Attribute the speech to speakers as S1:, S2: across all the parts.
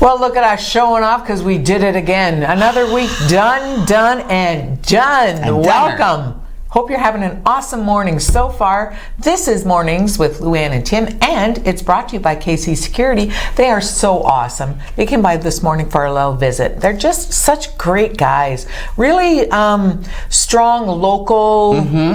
S1: Well, look at us showing off because we did it again. Another week done, and done. Welcome. Hope you're having an awesome morning so far. This is Mornings with Luann and Tim, and it's brought to you by KC Security. They are so awesome. You came by this morning for a little visit. They're just such great guys. Really strong local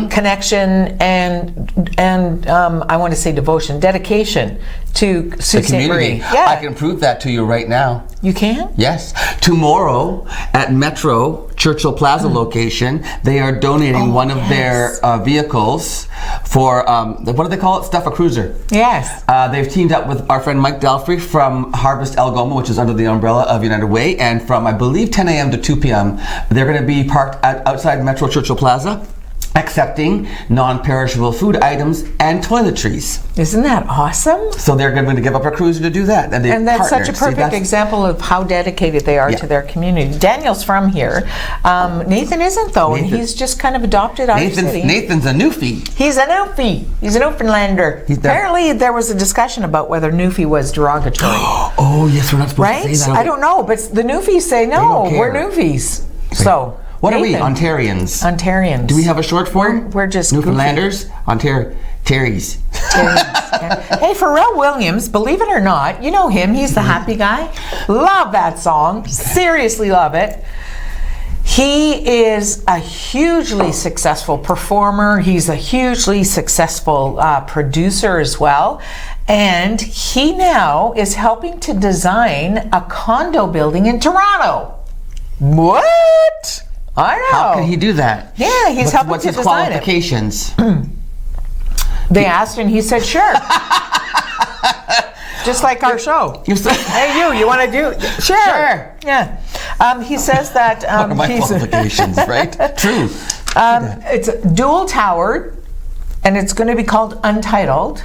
S1: connection and I want to say devotion, dedication to Sault Ste. Marie.
S2: Yeah. I can prove that to you right now.
S1: You can?
S2: Yes. Tomorrow at Metro Churchill Plaza location, they are donating one of their vehicles for, what do they call it? Stuff a cruiser.
S1: Yes.
S2: They've teamed up with our friend Mike Delfrey from Harvest Algoma, which is under the umbrella of United Way, and from, I believe, 10 a.m. to 2 p.m., they're going to be parked outside Metro Churchill Plaza, accepting non-perishable food items and toiletries.
S1: Isn't that awesome?
S2: So they're going to give up a cruiser to do that.
S1: And that's such a perfect example of how dedicated they are to their community. Daniel's from here. Nathan isn't, though, and he's just kind of adopted our city.
S2: Nathan's a Newfie.
S1: He's a Newfie. He's an Newfoundlander. Apparently, there was a discussion about whether Newfie was derogatory.
S2: Oh, yes, we're not supposed to say that.
S1: I don't know, but the Newfies say, no, we're Newfies. So...
S2: What Nathan. Are we? Ontarians.
S1: Ontarians.
S2: Do we have a short form?
S1: We're just
S2: Newfoundlanders? Terries.
S1: Hey, Pharrell Williams, believe it or not, you know him. He's the happy guy. Love that song. Seriously love it. He is a hugely successful performer. He's a hugely successful producer as well. And he now is helping to design a condo building in Toronto. What? I know.
S2: How can he do that?
S1: Yeah, he's helping to design it.
S2: What's his qualifications?
S1: They asked and he said, sure. Just like our show. Hey, you want to do? Sure. Yeah. He says that...
S2: what are my qualifications, right? True.
S1: It's dual towered, and it's going to be called Untitled.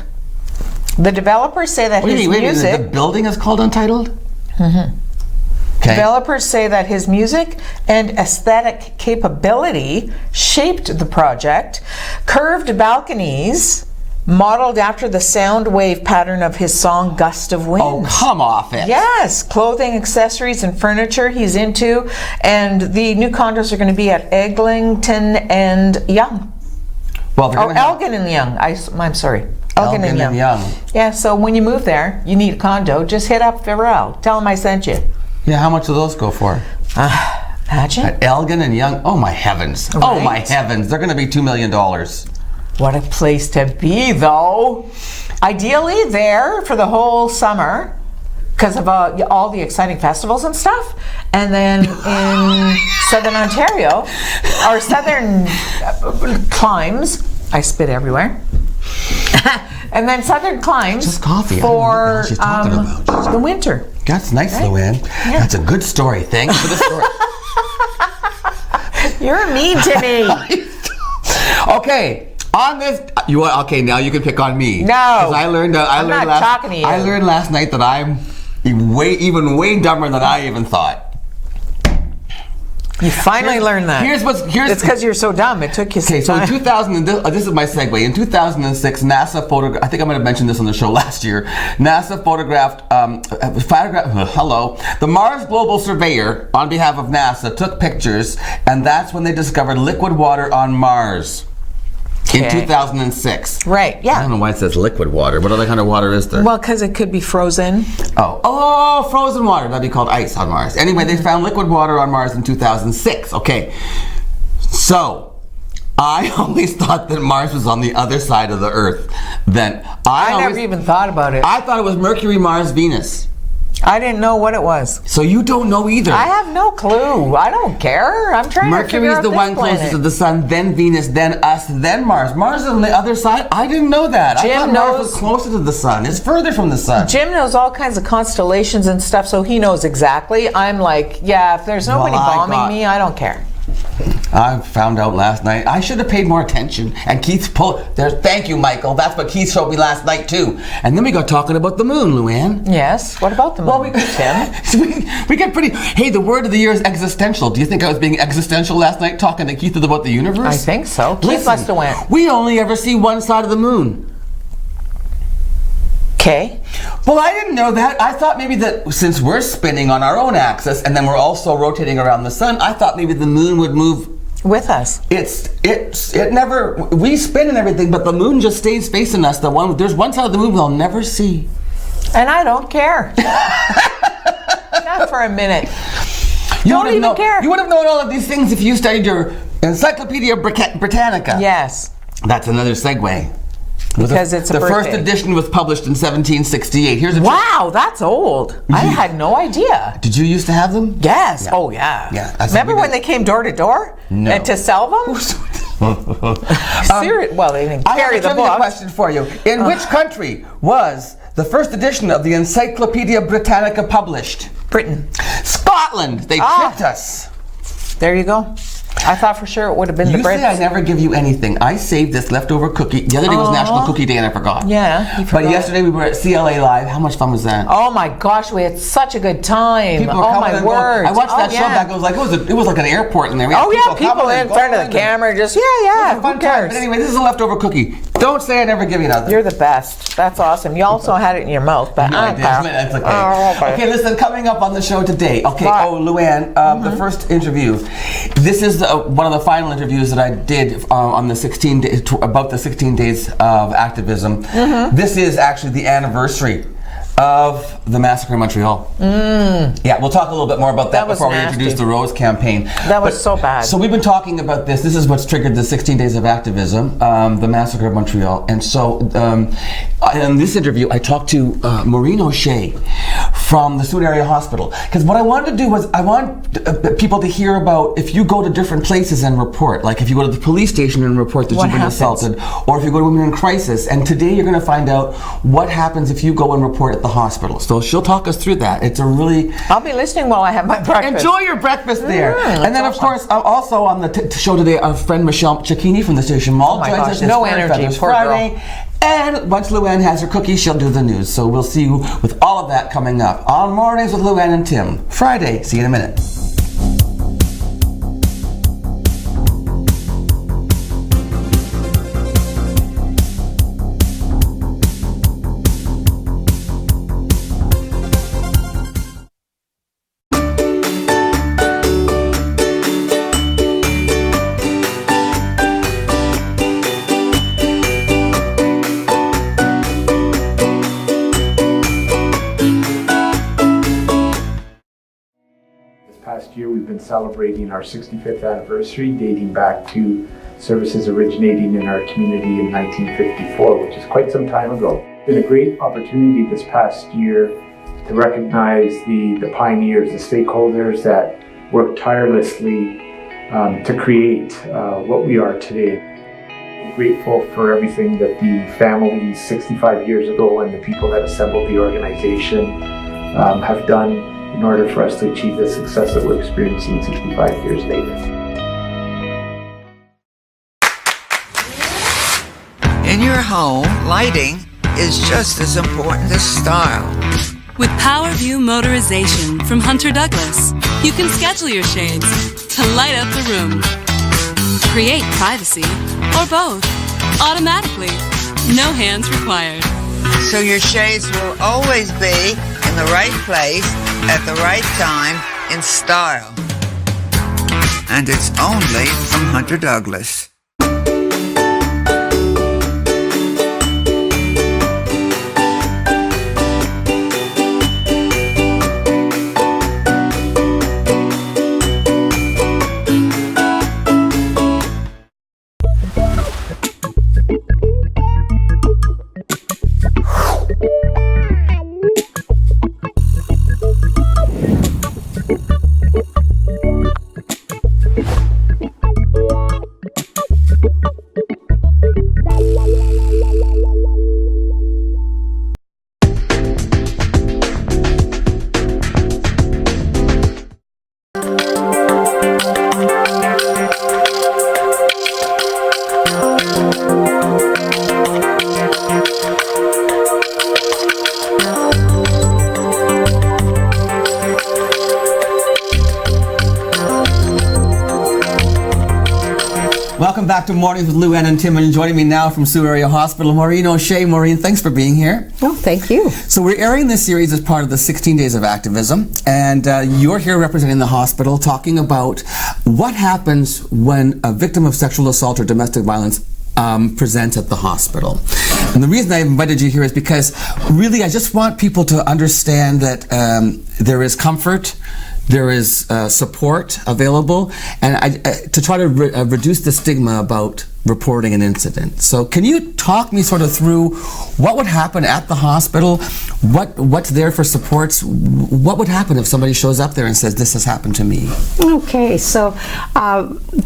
S1: The developers say that his music...
S2: The building is called Untitled?
S1: Mm-hmm.
S2: Okay.
S1: Developers say that his music and aesthetic capability shaped the project. Curved balconies modeled after the sound wave pattern of his song Gust of Wind.
S2: Oh, come off it.
S1: Yes, clothing, accessories, and furniture he's into. And the new condos are going to be at Eglinton and Yonge.
S2: Well,
S1: Elgin and Yonge. I'm sorry. Elgin and Yonge. Yeah, so when you move there, you need a condo, just hit up Pharrell. Tell him I sent you.
S2: Yeah, how much do those go for?
S1: Imagine.
S2: At Elgin and Yonge? Oh, my heavens. Right? Oh, my heavens. They're going to be $2 million.
S1: What a place to be, though. Ideally there for the whole summer because of all the exciting festivals and stuff. And then in Southern Ontario, or Southern climes, I spit everywhere. And then Southern climes
S2: just coffee.
S1: For the winter.
S2: That's nice, right? Luann. Yeah. That's a good story. Thanks for the story.
S1: You're mean to me.
S2: Okay, on this, okay, now you can pick on me.
S1: No,
S2: because I learned
S1: talking to you.
S2: I learned last night that I'm even way dumber than I even thought.
S1: You finally learned that. It's because you're so dumb. It took you some time.
S2: Okay, so in 2000, this is my segue. In 2006, NASA photographed, I think I might have mentioned this on the show last year, NASA photographed, the Mars Global Surveyor, on behalf of NASA, took pictures, and that's when they discovered liquid water on Mars. In 2006.
S1: Right, yeah.
S2: I don't know why it says liquid water. What other kind of water is there?
S1: Well, because it could be frozen.
S2: Oh, frozen water. That'd be called ice on Mars. Anyway, they found liquid water on Mars in 2006. Okay. So, I always thought that Mars was on the other side of the Earth. I
S1: never even thought about it.
S2: I thought it was Mercury, Mars, Venus.
S1: I didn't know what it was.
S2: So you don't know either.
S1: I have no clue. I don't care. I'm trying to figure out
S2: Mercury's the one closest to the sun, then Venus, then us, then Mars. Mars is on the other side? I didn't know that. I thought Mars was closer to the sun. It's further from the sun.
S1: Jim knows all kinds of constellations and stuff, so he knows exactly. I'm like, yeah, if there's nobody bombing me, I don't care.
S2: I found out last night. I should have paid more attention. And Keith's thank you, Michael. That's what Keith showed me last night too. And then we got talking about the moon, Luann.
S1: Yes. What about the moon,
S2: Tim? we get pretty. Hey, the word of the year is existential. Do you think I was being existential last night talking to Keith about the universe?
S1: I think so. Keith must have went.
S2: We only ever see one side of the moon.
S1: Okay.
S2: Well, I didn't know that. I thought maybe that since we're spinning on our own axis and then we're also rotating around the sun, I thought maybe the moon would move
S1: with us.
S2: It never, we spin and everything, but the moon just stays facing us. There's one side of the moon we'll never see.
S1: And I don't care. Not for a minute. You don't even care.
S2: You would have known all of these things if you studied your Encyclopedia Britannica.
S1: Yes.
S2: That's another segue.
S1: Because it's a birthday.
S2: The first edition was published in 1768.
S1: Wow, that's old. I had no idea.
S2: Did you used to have them?
S1: Yes.
S2: Yeah.
S1: Oh, yeah.
S2: Yeah.
S1: Remember when they came door to door?
S2: No.
S1: And to sell them? Well, they didn't carry the book.
S2: I have a question for you. In which country was the first edition of the Encyclopedia Britannica published?
S1: Britain.
S2: Scotland. They tricked us.
S1: There you go. I thought for sure it would have been the Brits.
S2: You say I never give you anything. I saved this leftover cookie. The other day was National Cookie Day and I forgot.
S1: Yeah, you forgot.
S2: But yesterday we were at CLA Live. How much fun was that?
S1: Oh my gosh, we had such a good time.
S2: People were coming and going. I watched that show back. It was like an airport in there.
S1: People in front of the camera just,
S2: It was a fun
S1: who cares?
S2: time. But anyway, this is a leftover cookie. Don't say I never give you nothing.
S1: You're the best. That's awesome. You also had it in your mouth, but
S2: I did. That's okay. Okay, listen, coming up on the show today. Okay, Luann, the first interview. This is one of the final interviews that I did on the 16 days, about the 16 days of activism. This is actually the anniversary of the massacre in Montreal. Yeah, we'll talk a little bit more about that before we introduce the Rose campaign.
S1: That was so bad.
S2: So we've been talking about this. This is what's triggered the 16 days of activism, the massacre of Montreal. And so in this interview, I talked to Maureen O'Shea from the Stewart Area Hospital. Because what I wanted to do was I want people to hear about if you go to different places and report, like if you go to the police station and report that you've been assaulted, or if you go to Women in Crisis. And today you're going to find out what happens if you go and report at the hospital. So she'll talk us through that. It's a really...
S1: I'll be listening while I have my breakfast.
S2: Enjoy your breakfast there. And then, of course, also on the show today, our friend Michelle Cicchini from the Station Mall joins us.
S1: No energy, poor
S2: Friday.
S1: girl.
S2: And once Luann has her cookies, she'll do the news. So we'll see you with all of that coming up on Mornings with Luann and Tim. Friday. See you in a minute.
S3: Last year we've been celebrating our 65th anniversary, dating back to services originating in our community in 1954, which is quite some time ago. It's been a great opportunity this past year to recognize the pioneers, the stakeholders that worked tirelessly to create what we are today. I'm grateful for everything that the families 65 years ago and the people that assembled the organization have done in order for us to achieve the success that we're experiencing 65 years later.
S4: In your home, lighting is just as important as style.
S5: With PowerView Motorization from Hunter Douglas, you can schedule your shades to light up the room. Create privacy, or both, automatically. No hands required.
S4: So your shades will always be in the right place at the right time in style. And it's only from Hunter Douglas.
S2: Welcome back to Mornings with Lou Ann and Tim, and joining me now from Sioux Area Hospital, Maureen O'Shea. Maureen, thanks for being here.
S6: Oh, thank you.
S2: So we're airing this series as part of the 16 Days of Activism, and you're here representing the hospital, talking about what happens when a victim of sexual assault or domestic violence presents at the hospital. And the reason I invited you here is because really I just want people to understand that there is comfort, there is support available, and to try to reduce the stigma about reporting an incident. So can you talk me sort of through what would happen at the hospital, what's there for supports, what would happen if somebody shows up there and says, this has happened to me?
S6: Okay, so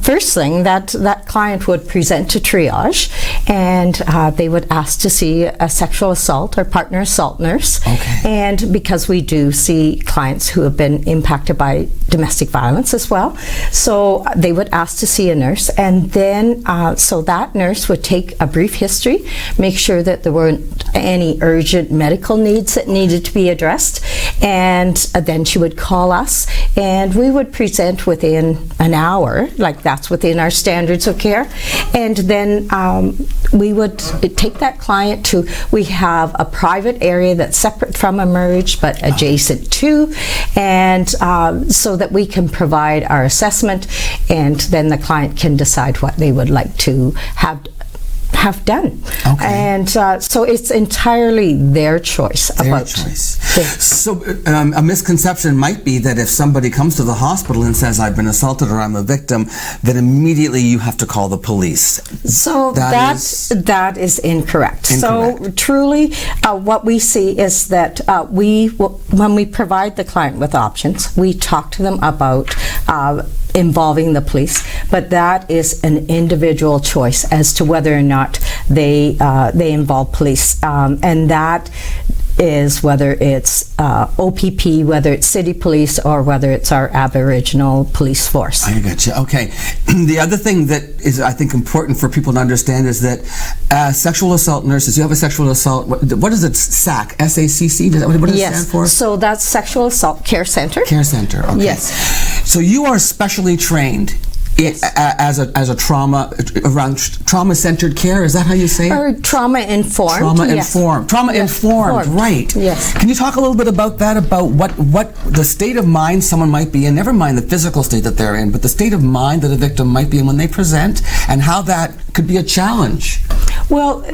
S6: first thing, that client would present to triage, and they would ask to see a sexual assault or partner assault nurse.
S2: Okay.
S6: And because we do see clients who have been impacted by domestic violence as well, so they would ask to see a nurse, and then so that nurse would take a brief history, make sure that there weren't any urgent medical needs that needed to be addressed, and then she would call us, and we would present within an hour, like that's within our standards of care, and then we would take that client to, we have a private area that's separate from Emerge but adjacent to, and so that we can provide our assessment, and then the client can decide what they would like to have done.
S2: Okay.
S6: And so it's entirely their choice.
S2: So a misconception might be that if somebody comes to the hospital and says, I've been assaulted or I'm a victim, then immediately you have to call the police.
S6: So that is incorrect. So truly what we see is that when we provide the client with options, we talk to them about involving the police, but that is an individual choice as to whether or not they involve police, and that is whether it's OPP, whether it's city police, or whether it's our Aboriginal police force.
S2: I got you. Okay. The other thing that is, I think, important for people to understand is that sexual assault nurses, you have a sexual assault, what is it, SACC? S-A-C-C? What does it stand for?
S6: So that's Sexual Assault Care Center.
S2: Care Center, okay.
S6: Yes.
S2: So you are specially trained as a trauma-centered care, is that how you say it?
S6: Or trauma-informed.
S2: Trauma-informed. Trauma-informed, right.
S6: Yes.
S2: Can you talk a little bit about that, about what the state of mind someone might be in, never mind the physical state that they're in, but the state of mind that a victim might be in when they present, and how that could be a challenge?
S6: Well,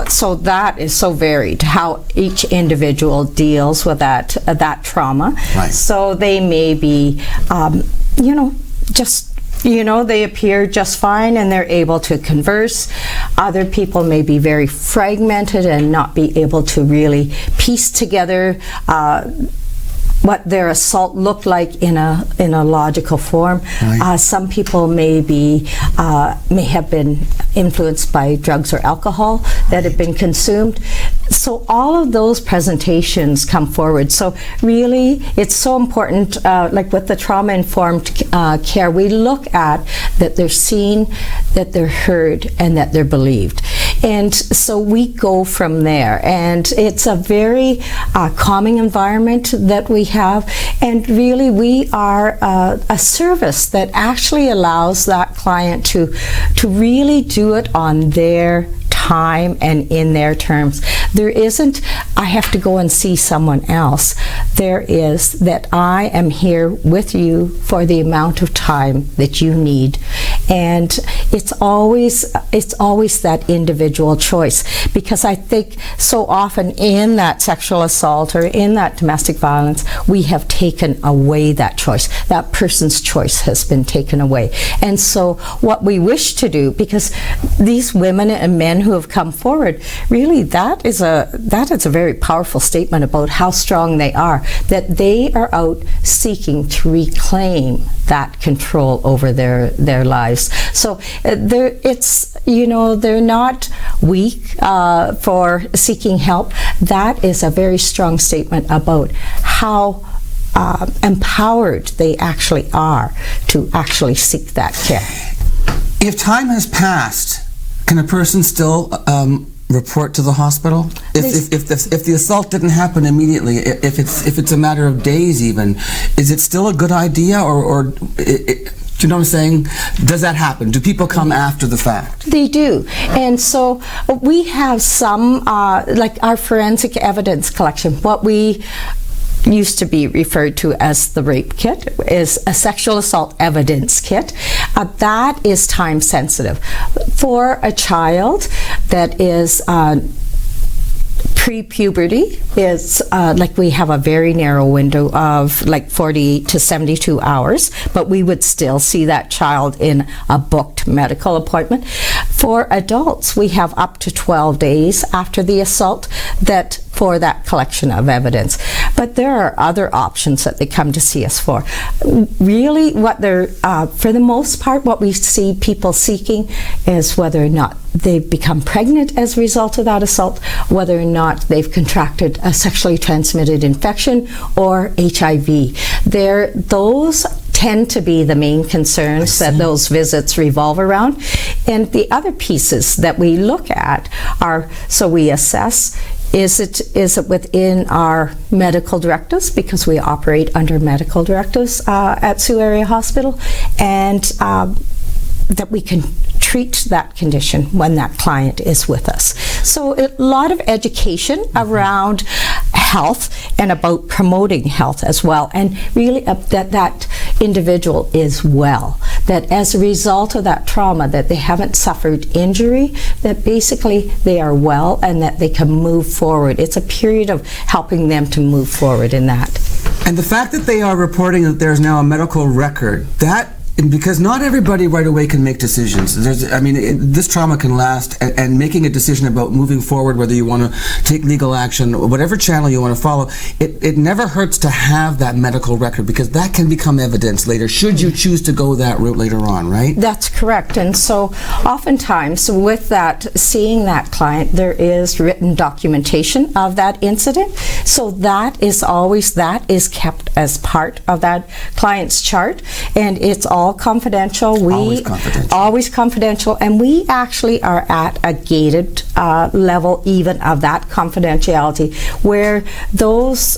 S6: so that is so varied, how each individual deals with that trauma.
S2: Right.
S6: So they may be, they appear just fine and they're able to converse. Other people may be very fragmented and not be able to really piece together what their assault looked like in a logical form.
S2: Right.
S6: Some people may have been influenced by drugs or alcohol that have been consumed. So all of those presentations come forward. So really, it's so important, like with the trauma-informed care, we look at that they're seen, that they're heard, and that they're believed. And so we go from there, and it's a very calming environment that we have, and really we are a service that actually allows that client to really do it on their time and in their terms. There isn't, I have to go and see someone else. There is that I am here with you for the amount of time that you need. And it's always that individual choice, because I think so often in that sexual assault or in that domestic violence, we have taken away that choice. That person's choice has been taken away. And so what we wish to do, because these women and men who have come forward, really that is a very powerful statement about how strong they are, that they are out seeking to reclaim that control over their lives. So they're not weak for seeking help. That is a very strong statement about how empowered they actually are to actually seek that care.
S2: If time has passed, can a person still report to the hospital? If the assault didn't happen immediately, if it's a matter of days even, is it still a good idea, or Do you know what I'm saying? Does that happen? Do people come after the fact?
S6: They do. And so we have some, like our forensic evidence collection, what we used to be referred to as the rape kit, is a sexual assault evidence kit. That is time sensitive. For a child that is pre-puberty, is like we have a very narrow window of like 40 to 72 hours, but we would still see that child in a booked medical appointment. For adults, we have up to 12 days after the assault for that collection of evidence. But there are other options that they come to see us for. Really, what they're, for the most part, what we see people seeking is whether or not they've become pregnant as a result of that assault, whether or not they've contracted a sexually transmitted infection or HIV. Those tend to be the main concerns that those visits revolve around. And the other pieces that we look at are, so we assess, is it within our medical directives, because we operate under medical directives at Sioux Area Hospital, and that we can treat that condition when that client is with us. So a lot of education around health and about promoting health as well, and really that individual is well, that as a result of that trauma, that they haven't suffered injury, that basically they are well and that they can move forward. It's a period of helping them to move forward in that.
S2: And the fact that they are reporting that there's now a medical record, that because not everybody right away can make decisions. This trauma can last, and making a decision about moving forward, whether you want to take legal action, whatever channel you want to follow, it never hurts to have that medical record, because that can become evidence later, should you choose to go that route later on, right?
S6: That's correct. And so oftentimes with that, seeing that client, there is written documentation of that incident. So that is kept as part of that client's chart, and it's all confidential. Always confidential, and we actually are at a gated level even of that confidentiality, where those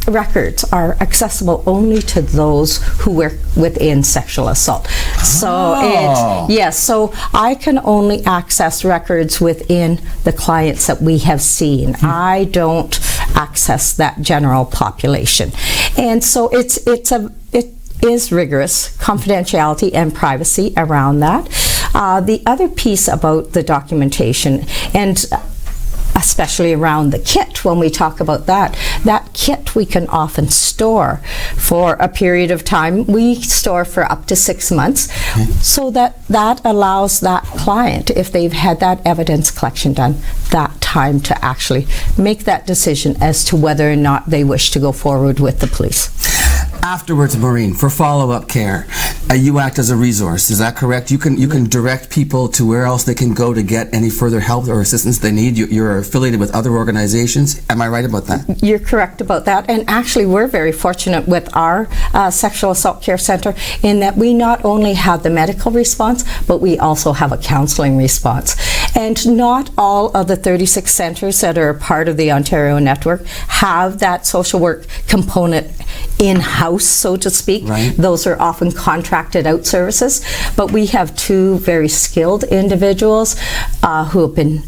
S6: records are accessible only to those who were within sexual assault. So so I can only access records within the clients that we have seen. I don't access that general population, and so it is rigorous confidentiality and privacy around that. The other piece about the documentation, and especially around the kit, when we talk about that kit we can often store for a period of time. We store for up to 6 months, so that allows that client, if they've had that evidence collection done, that time to actually make that decision as to whether or not they wish to go forward with the police.
S2: Afterwards, Maureen, for follow-up care, you act as a resource. Is that correct? You can direct people to where else they can go to get any further help or assistance they need. You're affiliated with other organizations. Am I right about that?
S6: You're correct about that. And actually, we're very fortunate with our Sexual Assault Care Center in that we not only have the medical response, but we also have a counseling response. And not all of the 36 centers that are a part of the Ontario network have that social work component in-house, so to speak.
S2: Right.
S6: Those are often contracted out services, but we have 2 very skilled individuals who have been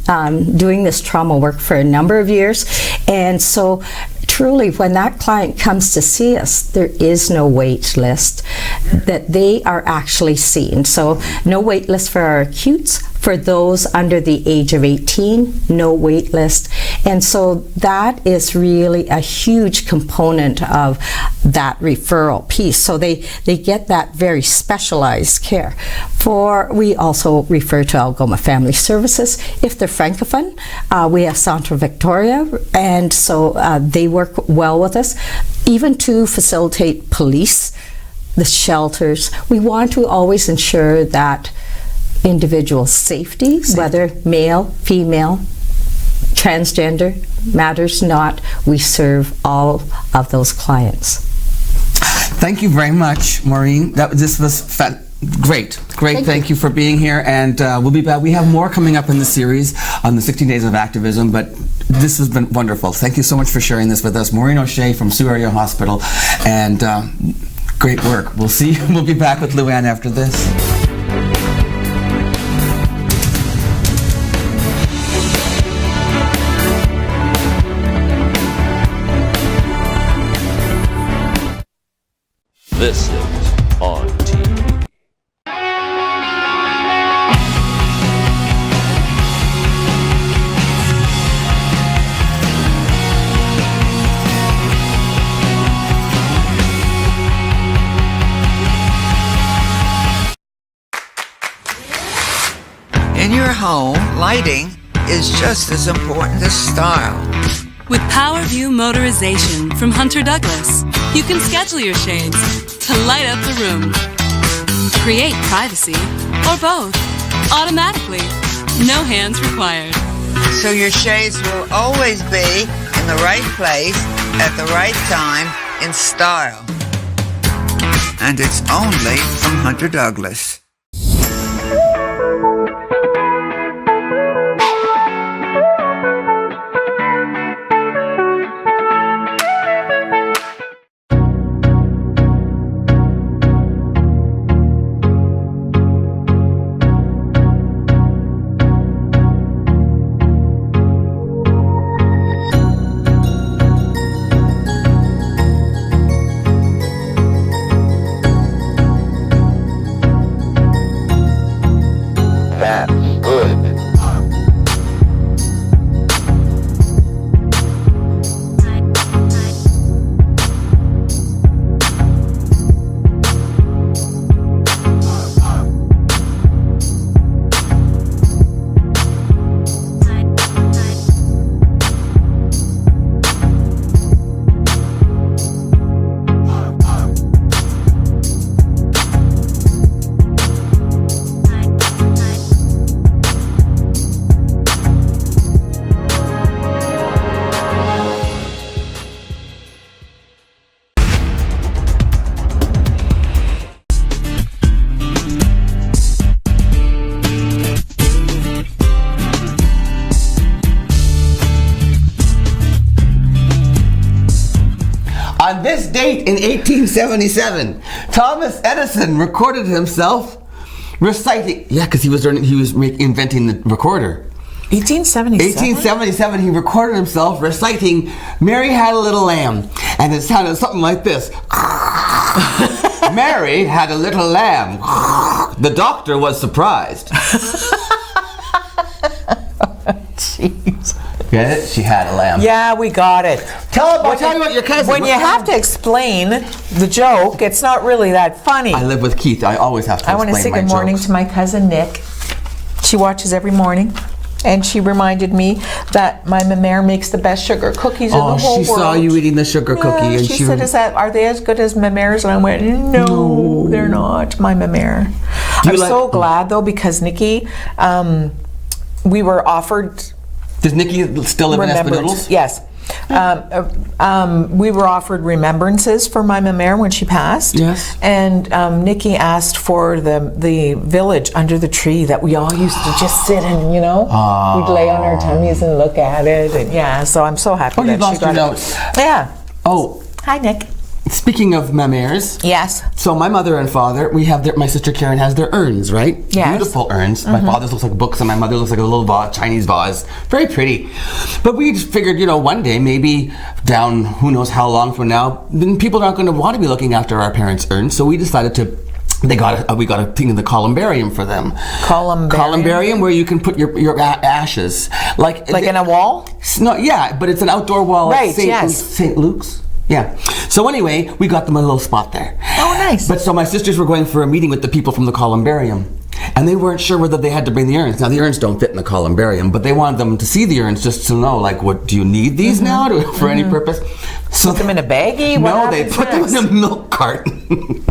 S6: doing this trauma work for a number of years. And so truly, when that client comes to see us, there is no wait list, that they are actually seen. So no wait list for our acutes. For those under the age of 18, no wait list. And so that is really a huge component of that referral piece. So they get that very specialized care. We also refer to Algoma Family Services. If they're Francophone, we have Centre Victoria, and so they work well with us. Even to facilitate police, the shelters, we want to always ensure that individual safety, whether male, female, transgender, matters not. We serve all of those clients.
S2: Thank you very much, Maureen. This was great. Thank you for being here, and we'll be back. We have more coming up in the series on the 16 Days of Activism, but this has been wonderful. Thank you so much for sharing this with us. Maureen O'Shea from Sioux Area Hospital, and Great work. We'll see. We'll be back with Luann after this.
S7: This is On TV.
S4: In your home, lighting is just as important as style.
S5: With PowerView Motorization from Hunter Douglas, you can schedule your shades to light up the room, create privacy, or both, automatically. No hands required.
S4: So your shades will always be in the right place at the right time in style. And it's only from Hunter Douglas.
S7: That's good.
S2: On this date in 1877, Thomas Edison recorded himself reciting. Yeah, because he was inventing the recorder.
S1: 1877?
S2: 1877, he recorded himself reciting "Mary Had a Little Lamb," and it sounded something like this. Mary had a little lamb. The doctor was surprised.
S1: Jeez.
S2: Get it? She had a lamb.
S1: Yeah, we got it.
S2: Tell me about your cousin.
S1: When you have to explain the joke, it's not really that funny.
S2: I live with Keith. I always have to
S1: I want to
S2: explain
S1: say
S2: my
S1: good morning
S2: jokes.
S1: to my cousin Nick. She watches every morning. And she reminded me that my mare makes the best sugar cookies in the whole world.
S2: She saw you eating the sugar cookie,
S1: Yeah,
S2: and
S1: she said, "Are they as good as mares?" And I went, "No, they're not, my mare." I'm so glad though, because Nikki, we were offered.
S2: Does Nikki still live in Espanoodles?
S1: Yes. We were offered remembrances for my mare when she passed.
S2: Yes.
S1: And Nikki asked for the village under the tree that we all used to just sit in, you know? We'd lay on our tummies and look at it. And yeah, so I'm so happy that
S2: you
S1: she
S2: lost your
S1: got
S2: notes.
S1: it. Yeah.
S2: Oh,
S1: Hi, Nick.
S2: speaking of mares.
S1: Yes.
S2: So my mother and father, we have my sister Karen has their urns, right?
S1: Yes.
S2: Beautiful urns. My father's looks like books and my mother looks like a little vase, Chinese vase. Very pretty. But we just figured, one day, maybe down who knows how long from now, then people aren't going to want to be looking after our parents' urns. So we decided to, we got a thing in the columbarium for them. Columbarium where you can put your ashes. Like
S1: in a wall?
S2: No, yeah, but it's an outdoor wall
S1: Right,
S2: at
S1: yes.
S2: St. Luke's. Yeah. So anyway, we got them a little spot there.
S1: Oh, nice.
S2: But so my sisters were going for a meeting with the people from the columbarium, and they weren't sure whether they had to bring the urns. Now the urns don't fit in the columbarium, but they wanted them to see the urns just to know, like, what do you need these now for any purpose? So
S1: Put them in a baggie?
S2: No, they put them in a milk carton.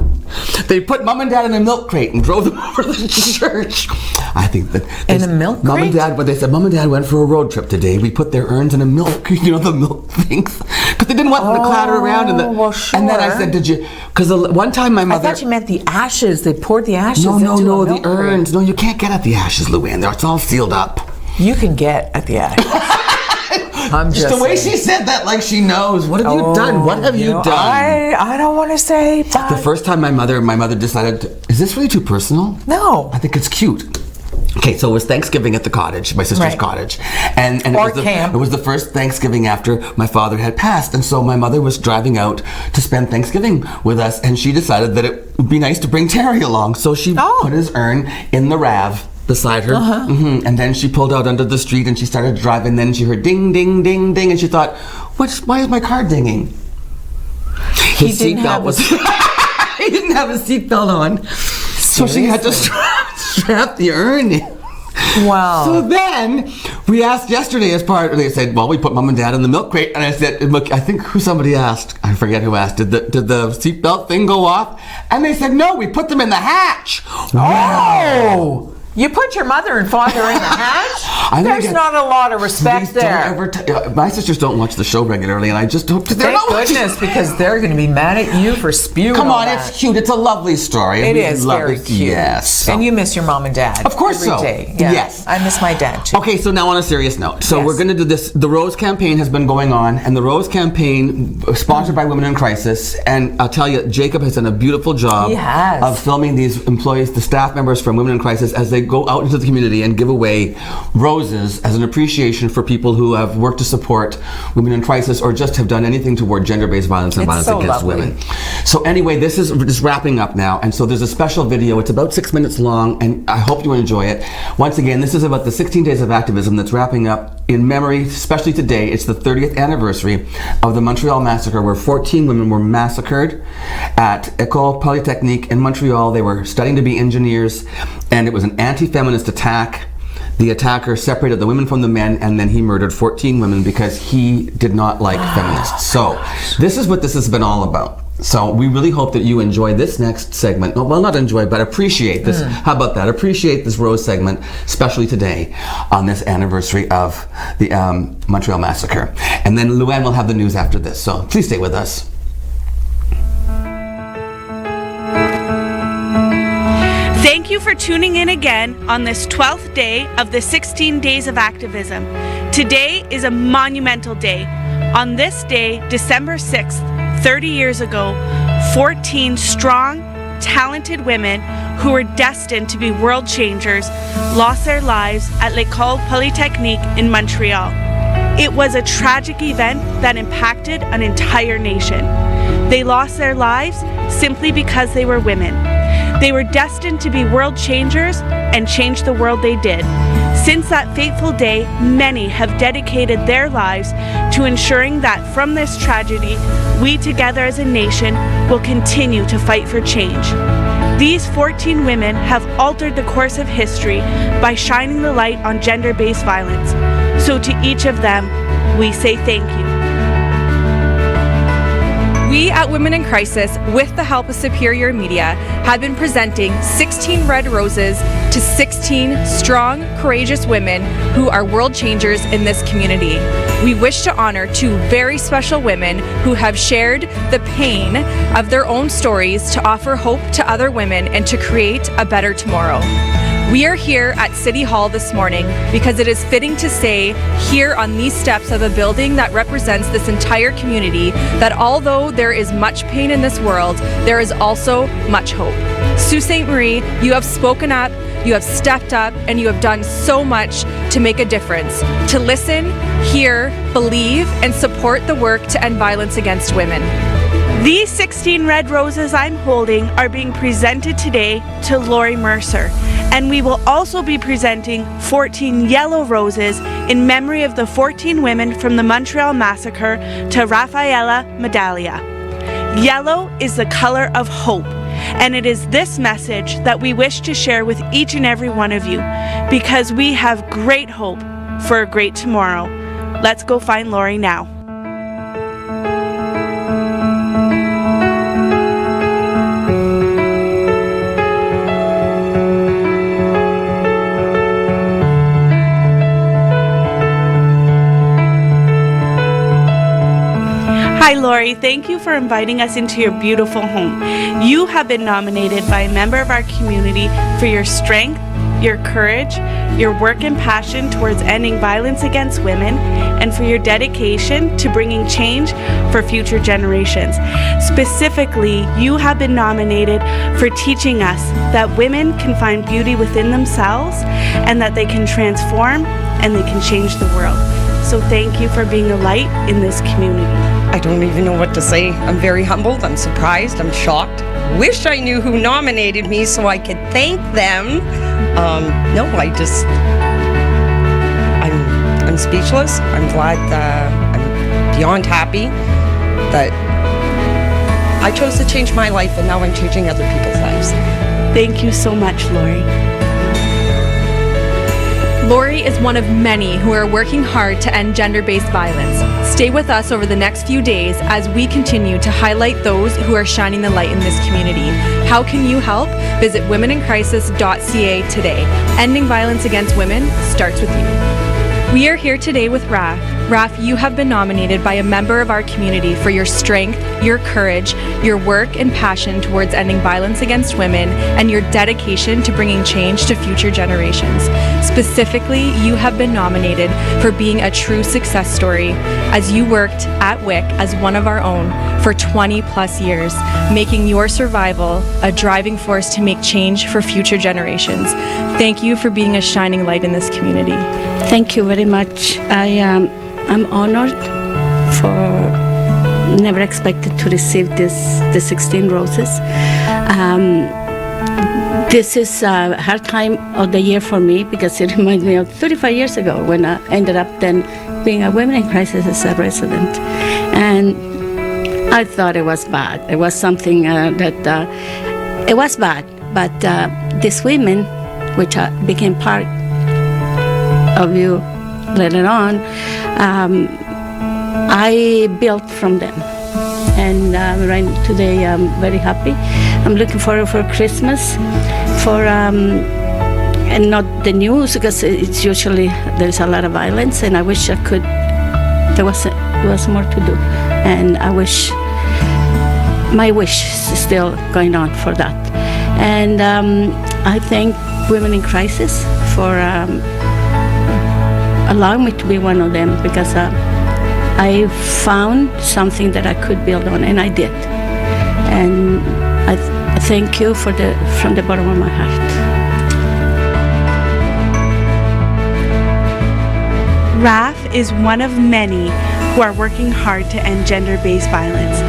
S2: They put Mom and Dad in a milk crate and drove them over to the church. I think that
S1: In a milk
S2: Mom and
S1: crate?
S2: Dad, when they said Mom and Dad went for a road trip today, we put their urns in a milk, the milk things, because they didn't want them to clatter around.
S1: well, sure.
S2: And then I said, did you? Because one time my
S1: I
S2: mother.
S1: thought you meant the ashes. They poured the ashes
S2: No,
S1: into a
S2: the
S1: milk
S2: urns.
S1: crate.
S2: No, you can't get at the ashes, Luann. It's all sealed up.
S1: You can get at the ashes. I'm
S2: Just
S1: just
S2: the way
S1: saying.
S2: she said that, like she knows. What have you done? What have you done?
S1: I don't want to say, but
S2: The first time my mother decided, is this really too personal?
S1: no.
S2: I think it's cute. Okay, so it was Thanksgiving at the cottage, my sister's
S1: Right.
S2: cottage, and
S1: Or
S2: it
S1: camp.
S2: was the first Thanksgiving after my father had passed, and so my mother was driving out to spend Thanksgiving with us, and she decided that it would be nice to bring Terry along, so she put his urn in the RAV beside her, and then she pulled out under the street and she started driving. Then she heard ding, ding, ding, ding, and she thought, why is my car dinging? His
S1: didn't
S2: seatbelt
S1: have
S2: was. He didn't have his seatbelt on, so she had to strap the urn in.
S1: Wow.
S2: So then we asked yesterday as part. They said, "Well, we put mom and dad in the milk crate," and I said, "Look, I think somebody asked. I forget who asked. Did the seatbelt thing go off?" And they said, "No, we put them in the hatch."
S1: Oh! You put your mother and father in the hatch? There's not a lot of respect
S2: Please
S1: there.
S2: don't ever my sisters don't watch the show regularly, and I just hope that they're
S1: Thank
S2: not watching.
S1: goodness, because they're going to be mad at you for spewing
S2: Come
S1: all
S2: on,
S1: that.
S2: it's cute. It's a lovely story.
S1: It
S2: We
S1: is
S2: love
S1: very
S2: it.
S1: cute.
S2: Yes. so-
S1: And you miss your mom and dad.
S2: Of course
S1: every
S2: so.
S1: day. Yeah.
S2: Yes.
S1: I miss my dad too.
S2: Okay, so now on a serious note. So
S1: Yes.
S2: we're going to do this. The Rose campaign has been going on, and the Rose campaign, sponsored by Women in Crisis. And I'll tell you, Jacob has done a beautiful job
S1: He has.
S2: of filming these employees, the staff members from Women in Crisis, as they go out into the community and give away roses as an appreciation for people who have worked to support women in crisis or just have done anything toward gender-based violence and
S1: It's
S2: violence
S1: so
S2: against
S1: lovely.
S2: women. So anyway, this is just wrapping up now, and so there's a special video. It's about 6 minutes long, and I hope you enjoy it. Once again, this is about the 16 days of activism that's wrapping up in memory, especially today. It's the 30th anniversary of the Montreal massacre, where 14 women were massacred at École Polytechnique in Montreal. They were studying to be engineers, and it was an anti-feminist attack. The attacker separated the women from the men, and then he murdered 14 women because he did not like feminists. So this is what this has been all about. So we really hope that you enjoy this next segment. Well, not enjoy, but appreciate this. How about that? Appreciate this Rose segment, especially today on this anniversary of the Montreal massacre. And then Luann will have the news after this. So please stay with us.
S8: Thank you for tuning in again on this 12th day of the 16 Days of Activism. Today is a monumental day. On this day, December 6th, 30 years ago, 14 strong, talented women who were destined to be world changers lost their lives at l'École Polytechnique in Montreal. It was a tragic event that impacted an entire nation. They lost their lives simply because they were women. They were destined to be world changers and change the world they did. Since that fateful day, many have dedicated their lives to ensuring that from this tragedy, we together as a nation will continue to fight for change. These 14 women have altered the course of history by shining the light on gender-based violence. So to each of them, we say thank you.
S9: We at Women in Crisis, with the help of Superior Media, have been presenting 16 red roses to 16 strong, courageous women who are world changers in this community. We wish to honor two very special women who have shared the pain of their own stories to offer hope to other women and to create a better tomorrow. We are here at City Hall this morning because it is fitting to say here on these steps of a building that represents this entire community that although there is much pain in this world, there is also much hope. Sault Ste. Marie, you have spoken up, you have stepped up, and you have done so much to make a difference, to listen, hear, believe, and support the work to end violence against women.
S8: These 16 red roses I'm holding are being presented today to Lori Mercer, and we will also be presenting 14 yellow roses in memory of the 14 women from the Montreal massacre to Rafaela Medaglia. Yellow is the color of hope, and it is this message that we wish to share with each and every one of you, because we have great hope for a great tomorrow. Let's go find Lori now. Hi Lori, thank you for inviting us into your beautiful home. You have been nominated by a member of our community for your strength, your courage, your work and passion towards ending violence against women, and for your dedication to bringing change for future generations. Specifically, you have been nominated for teaching us that women can find beauty within themselves and that they can transform and they can change the world. So thank you for being a light in this community.
S10: I don't even know what to say. I'm very humbled, I'm surprised, I'm shocked. Wish I knew who nominated me so I could thank them. No, I'm speechless. I'm glad, I'm beyond happy that I chose to change my life and now I'm changing other people's lives.
S8: Thank you so much, Lori.
S9: Lori is one of many who are working hard to end gender-based violence. Stay with us over the next few days as we continue to highlight those who are shining the light in this community. How can you help? Visit womenincrisis.ca today. Ending violence against women starts with you. We are here today with Raf. Raf, you have been nominated by a member of our community for your strength, your courage, your work and passion towards ending violence against women, and your dedication to bringing change to future generations. Specifically, you have been nominated for being a true success story as you worked at WIC as one of our own for 20 plus years, making your survival a driving force to make change for future generations. Thank you for being a shining light in this community.
S11: Thank you very much. I'm honored for never expected to receive the 16 roses. This is a hard time of the year for me because it reminds me of 35 years ago when I ended up then being a Women in Crisis as a resident. And I thought it was bad. It was something it was bad. But these women, which became part of you later on, I built from them. And right today I'm very happy. I'm looking forward for Christmas, and not the news because it's usually there's a lot of violence, and I wish there was more to do, and I wish my wish is still going on for that. And I thank Women in Crisis for allowing me to be one of them because I found something that I could build on, and I did. And I thank you from the bottom of my heart.
S8: Raf is one of many who are working hard to end gender-based violence.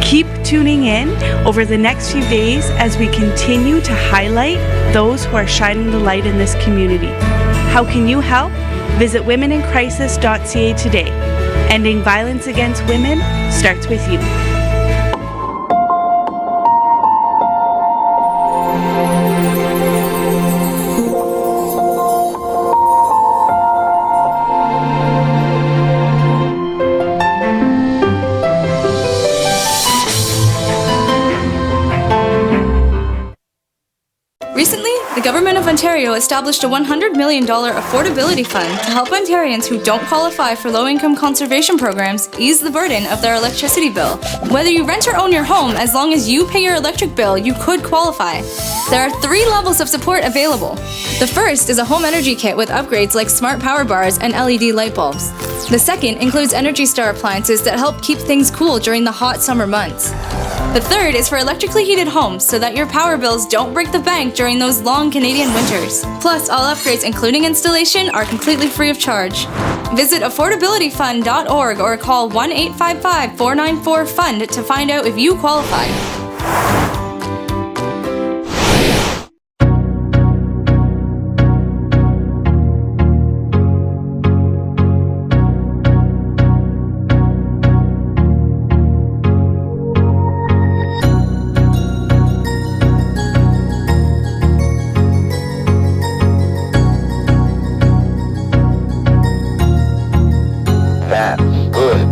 S8: Keep tuning in over the next few days as we continue to highlight those who are shining the light in this community. How can you help? Visit womenincrisis.ca today. Ending violence against women starts with you.
S12: Recently, the Government of Ontario established a $100 million affordability fund to help Ontarians who don't qualify for low-income conservation programs ease the burden of their electricity bill. Whether you rent or own your home, as long as you pay your electric bill, you could qualify. There are 3 levels of support available. The first is a home energy kit with upgrades like smart power bars and LED light bulbs. The second includes Energy Star appliances that help keep things cool during the hot summer months. The third is for electrically heated homes so that your power bills don't break the bank during those long Canadian winters. Plus, all upgrades, including installation, are completely free of charge. Visit affordabilityfund.org or call 1-855-494-FUND to find out if you qualify.
S7: That's good.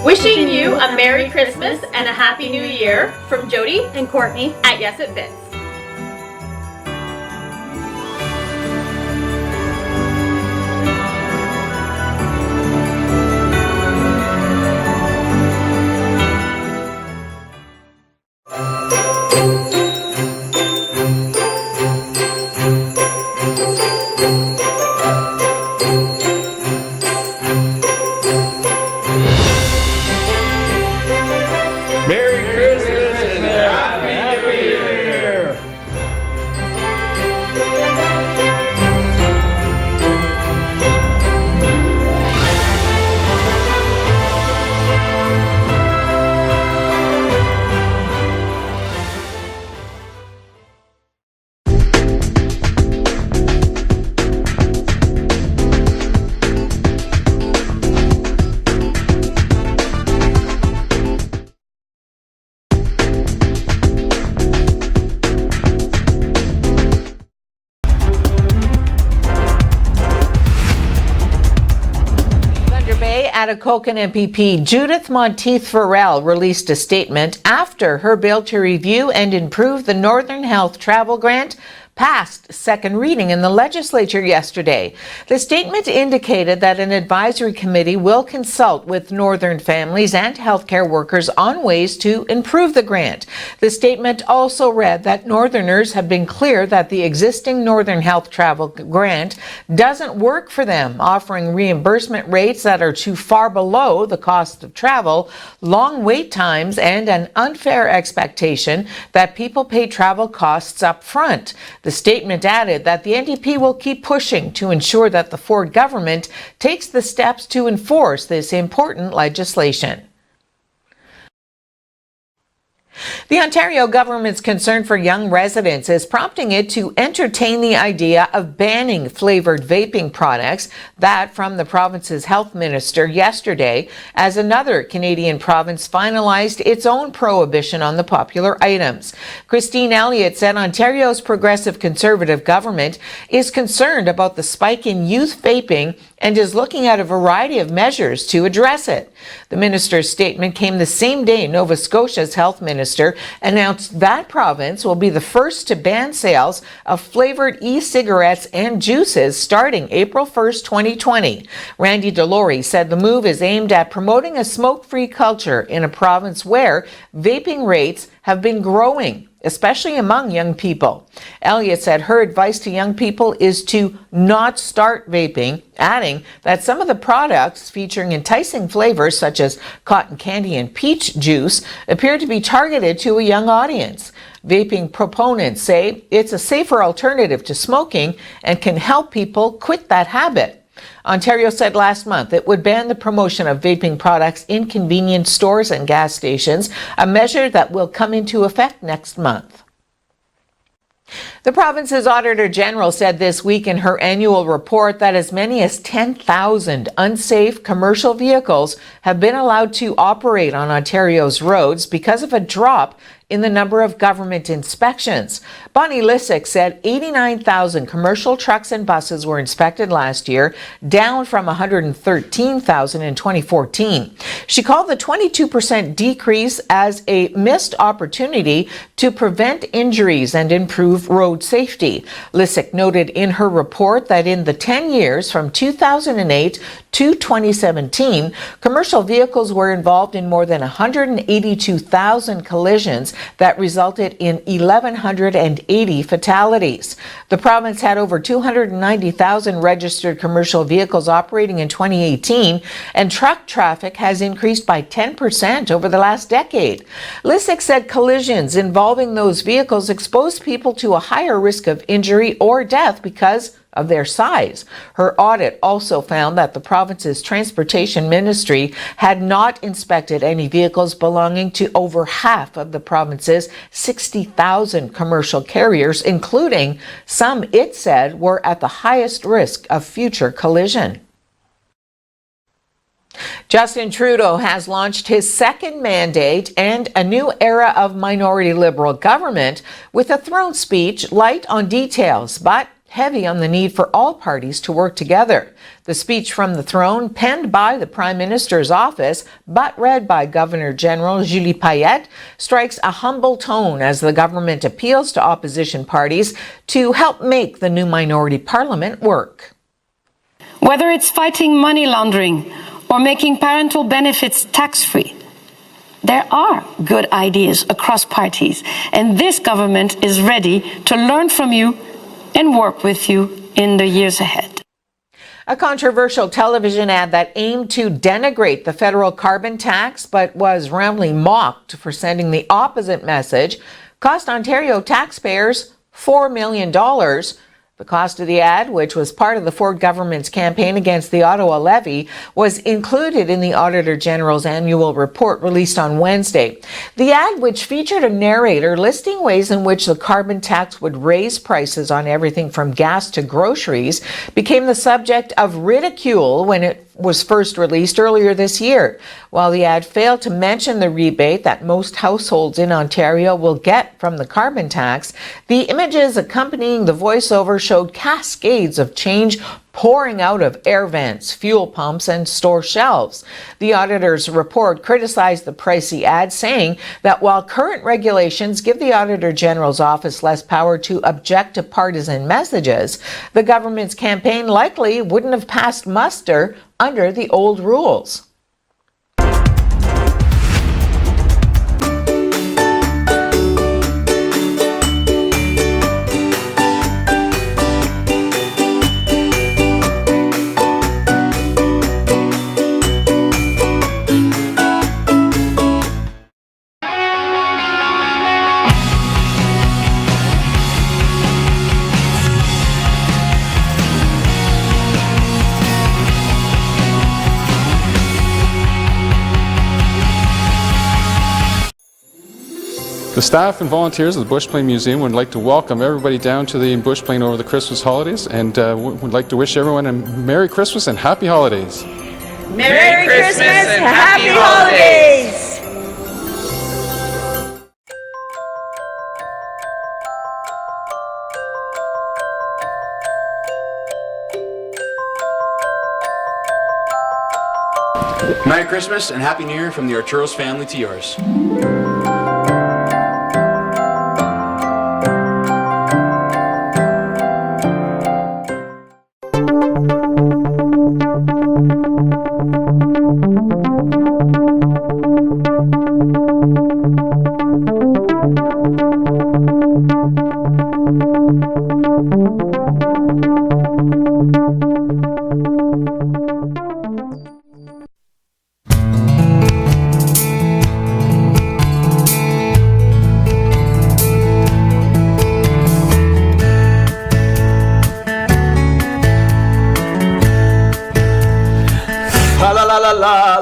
S13: Wishing you a Merry Christmas and a Happy New Year from Jody and Courtney at Yes It Fits.
S1: Atikokan MPP Judith Monteith Farrell released a statement after her bill to review and improve the Northern Health Travel Grant passed second reading in the legislature yesterday. The statement indicated that an advisory committee will consult with Northern families and healthcare workers on ways to improve the grant. The statement also read that Northerners have been clear that the existing Northern Health Travel Grant doesn't work for them, offering reimbursement rates that are too far below the cost of travel, long wait times, and an unfair expectation that people pay travel costs up front. The statement added that the NDP will keep pushing to ensure that the Ford government takes the steps to enforce this important legislation. The Ontario government's concern for young residents is prompting it to entertain the idea of banning flavored vaping products, that from the province's health minister yesterday, as another Canadian province finalized its own prohibition on the popular items. Christine Elliott said Ontario's progressive conservative government is concerned about the spike in youth vaping and is looking at a variety of measures to address it. The minister's statement came the same day Nova Scotia's health minister announced that province will be the first to ban sales of flavored e-cigarettes and juices starting April 1st, 2020. Randy Delory said the move is aimed at promoting a smoke-free culture in a province where vaping rates have been growing, especially among young people. Elliott said her advice to young people is to not start vaping, adding that some of the products featuring enticing flavors such as cotton candy and peach juice appear to be targeted to a young audience. Vaping proponents say it's a safer alternative to smoking and can help people quit that habit. Ontario said last month it would ban the promotion of vaping products in convenience stores and gas stations, a measure that will come into effect next month. The province's Auditor General said this week in her annual report that as many as 10,000 unsafe commercial vehicles have been allowed to operate on Ontario's roads because of a drop in the number of government inspections. Bonnie Lysyk said 89,000 commercial trucks and buses were inspected last year, down from 113,000 in 2014. She called the 22% decrease as a missed opportunity to prevent injuries and improve road safety. Lysyk noted in her report that in the 10 years from 2008 to 2017, commercial vehicles were involved in more than 182,000 collisions that resulted in 1,180 fatalities. The province had over 290,000 registered commercial vehicles operating in 2018, and truck traffic has increased by 10% over the last decade. Lysyk said collisions involving those vehicles exposed people to a higher risk of injury or death because of their size. Her audit also found that the province's transportation ministry had not inspected any vehicles belonging to over half of the province's 60,000 commercial carriers, including some it said were at the highest risk of future collision. Justin Trudeau has launched his second mandate and a new era of minority Liberal government with a throne speech light on details, but heavy on the need for all parties to work together. The speech from the throne, penned by the Prime Minister's office, but read by Governor General Julie Payette, strikes a humble tone as the government appeals to opposition parties to help make the new minority parliament work.
S14: Whether it's fighting money laundering or making parental benefits tax-free, there are good ideas across parties, and this government is ready to learn from you and work with you in the years ahead.
S1: A controversial television ad that aimed to denigrate the federal carbon tax but was roundly mocked for sending the opposite message cost Ontario taxpayers $4 million. The cost of the ad, which was part of the Ford government's campaign against the Ottawa levy, was included in the Auditor General's annual report released on Wednesday. The ad, which featured a narrator listing ways in which the carbon tax would raise prices on everything from gas to groceries, became the subject of ridicule when it was first released earlier this year. While the ad failed to mention the rebate that most households in Ontario will get from the carbon tax, the images accompanying the voiceover showed cascades of change pouring out of air vents, fuel pumps, and store shelves. The auditor's report criticized the pricey ad, saying that while current regulations give the Auditor General's office less power to object to partisan messages, the government's campaign likely wouldn't have passed muster under the old rules.
S15: The staff and volunteers of the Bush Plane Museum would like to welcome everybody down to the Bush Plane over the Christmas holidays, and would like to wish everyone a Merry Christmas and Happy Holidays.
S16: Merry Christmas and Happy Holidays!
S17: Merry Christmas and Happy New Year from the Arturos family to yours.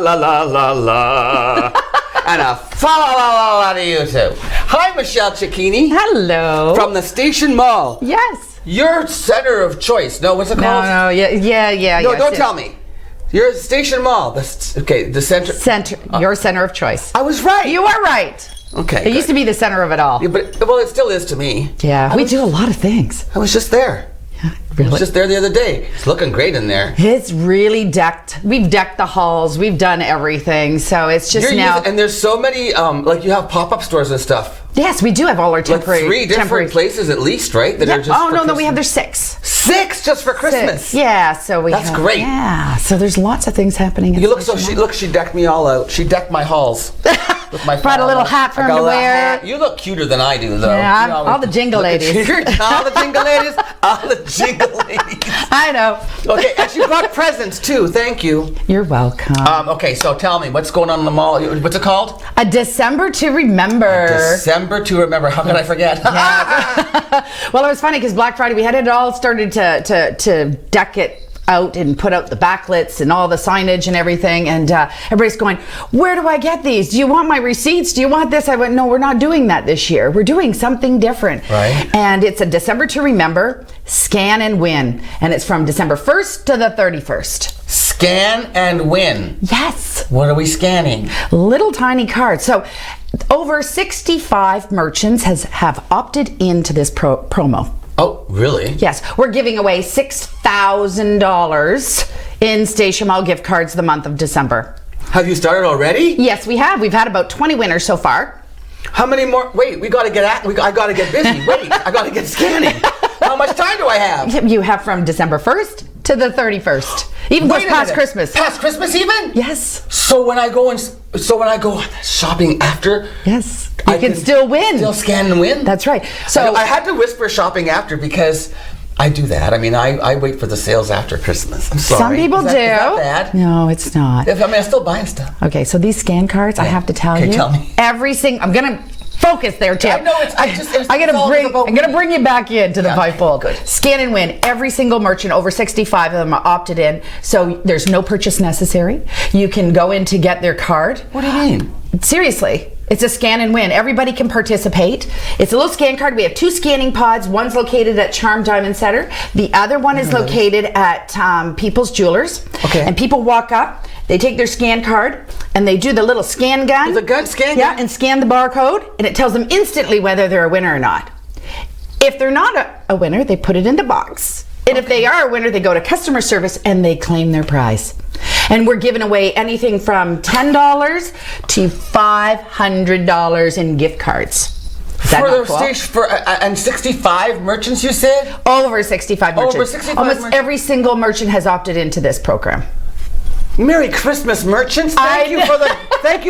S2: La and a fa la la la to you too. Hi, Michelle Cicchini.
S18: Hello.
S2: From the Station Mall.
S18: Yes.
S2: Your center of choice. No, what's it called?
S18: No, yeah.
S2: No, don't tell me. Your Station Mall. The center.
S18: Your center of choice.
S2: I was right.
S18: You are right.
S2: Okay.
S18: It used to be the center of it all.
S2: Yeah, well, it still is to me.
S18: Yeah, we do a lot of things.
S2: I was just there.
S18: Really?
S2: I was just there the other day. It's looking great in there.
S18: It's really decked. We've decked the halls. We've done everything. So it's just
S2: and there's so many, like you have pop-up stores and stuff.
S18: Yes, we do have all our temporary.
S2: Like 3 different places at least, right? That are just
S18: no, we have there's 6.
S2: 6 just for Christmas.
S18: 6. Yeah, so we.
S2: That's great.
S18: Yeah, so there's lots of things happening.
S2: You look she decked me all out. She decked my halls. With my
S18: brought a little hat for him to wear.
S2: You look cuter than I do, though.
S18: Yeah, all the jingle ladies.
S2: All the jingle ladies. All the jingle ladies.
S18: I know.
S2: Okay, and she brought presents too. Thank you.
S18: You're welcome.
S2: Okay, so tell me, what's going on in the mall? What's it called?
S18: A December to Remember.
S2: A December to Remember. How could I forget?
S18: Well, it was funny because Black Friday we had it all started to deck it out and put out the backlights and all the signage and everything, and everybody's going, where do I get these? Do you want my receipts? Do you want this? I went, no, we're not doing that this year. We're doing something different.
S2: Right.
S18: And it's a December to Remember, scan and win, and it's from December 1st to the 31st.
S2: Scan and win.
S18: Yes.
S2: What are we scanning?
S18: Little tiny cards. So over 65 merchants have opted into this promo.
S2: Oh, really?
S18: Yes, we're giving away $6,000 in Station Mall gift cards the month of December.
S2: Have you started already?
S18: Yes, we have. We've had about 20 winners so far.
S2: How many more? Wait, I got to get busy. Wait, I got to get scanning. How much time do I have?
S18: You have from December 1st to the 31st. Even goes past Christmas.
S2: Past Christmas even?
S18: Yes.
S2: So when I go shopping after,
S18: yes, you can still win.
S2: Still scan and win?
S18: That's right. So
S2: I had to whisper shopping after because I do that. I mean, I wait for the sales after Christmas. I'm sorry.
S18: Some people do.
S2: Is that bad?
S18: No, it's not.
S2: I'm still buying stuff.
S18: Okay, so these scan cards, I have to tell you.
S2: Tell me.
S18: I'm gonna focus there, Tim.
S2: I know
S18: I'm gonna bring you back into the fivefold.
S2: Good.
S18: Scan and win. Every single merchant, over 65 of them are opted in, so there's no purchase necessary. You can go in to get their card.
S2: What do you mean?
S18: Seriously. It's a scan and win. Everybody can participate. It's a little scan card. We have 2 scanning pods. One's located at Charm Diamond Center. The other one is located at People's Jewelers.
S2: Okay.
S18: And people walk up, they take their scan card, and they do the little scan gun.
S2: The gun scan gun?
S18: Yeah, and scan the barcode, and it tells them instantly whether they're a winner or not. If they're not a winner, they put it in the box. And if they are a winner, they go to customer service and they claim their prize. And we're giving away anything from $10 to $500 in gift cards.
S2: And 65 merchants, you said?
S18: Over 65 merchants.
S2: Over 65
S18: Almost
S2: merchants.
S18: every single merchant has opted into this program.
S2: Merry Christmas, merchants! Thank you